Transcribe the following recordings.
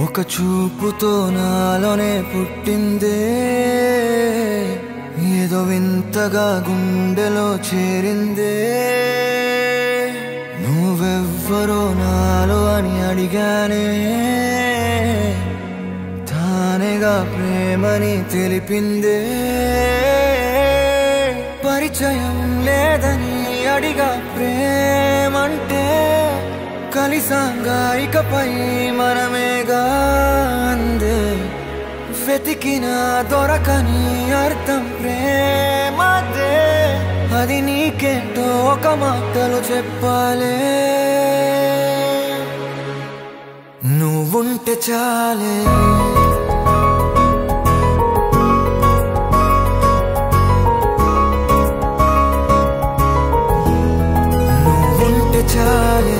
ఒక చూపుతో నాలోనే పుట్టిందే ఏదో వింతగా గుండెలో చేరిందే నువ్వెవ్వరో నాలో అని అడిగానే తానేగా ప్రేమని తెలిపిందే పరిచయం లేదని అడిగా ప్రేమంటే కలిసాంగా ఇకపై మనమేగా అందే వెతికిన దొరకని అర్థం ప్రేమదే అది నీకేంటో ఒక మాటలో చెప్పాలే నువ్వుంటే చాలే నువ్వుంటే చాలే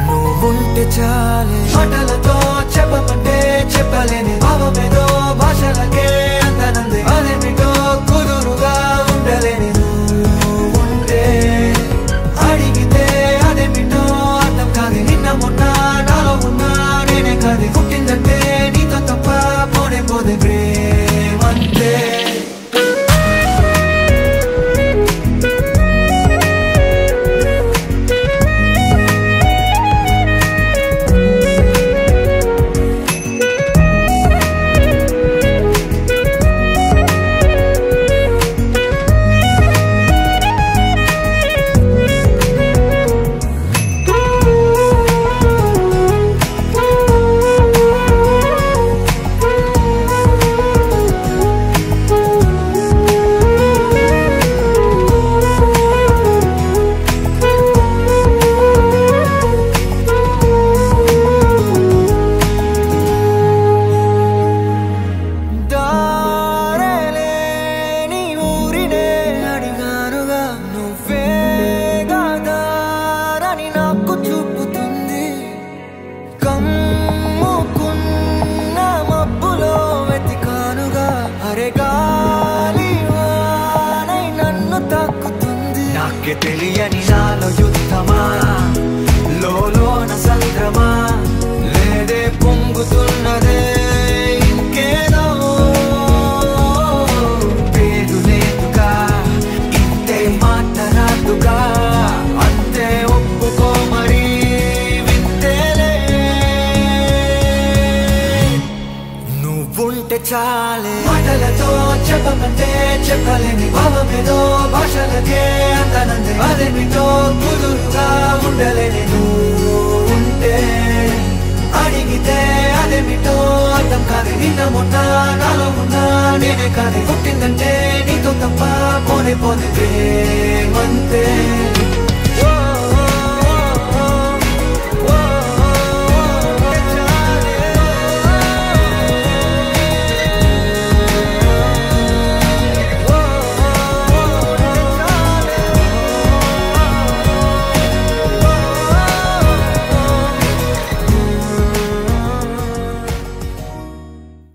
నువ్వుంటే చాలే మాటలతో చెప్పమంటే చెప్పలేని భావమేదో భాషలకే అందనంది అదేమిటో కుదురుగా ఉండలేని నువ్వుంటే అడిగితే అదేమిటో అర్థం కాదు నిన్న మొన్న నాలో ఉన్నా నేనే కాదు పుట్టిందంటే నీతో తప్ప పోనే పోదే ప్రేమంతే నాకే తెలియని నాలో యుద్ధమా లోన సంద్రమా లేదే పొంగుతున్నదే ఇంకేదో పేరు లేదుగా ఇంతే మాట రాదుగా అంతే ఒప్పుకో మరి వింతేలే నువ్వుంటే చాలే మాటలతో చెప్పమంటే చెప్పలేని భావమేదో భాషలకే అందనందే అదేమిటో కుదురుగా ఉండలేని నువ్వుంటే అడిగితే అదేమిటో అర్థం కాదు నిన్న మొన్న నాలో ఉన్నా నేనే కాదు పుట్టిందంటే నీతో తప్ప పోనే పోతే ప్రేమంతే